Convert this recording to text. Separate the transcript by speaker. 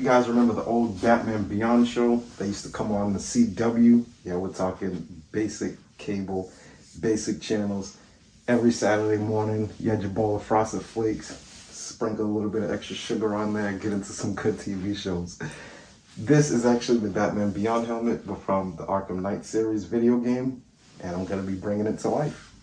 Speaker 1: guys remember the old Batman Beyond show. They used to come on the CW. Yeah, we're talking basic cable, basic channels. Every Saturday morning, you had your bowl of Frosted Flakes, sprinkle a little bit of extra sugar on there, get into some good TV shows. This is actually the Batman Beyond helmet, but from the Arkham Knight series video game, and I'm going to be bringing it to life.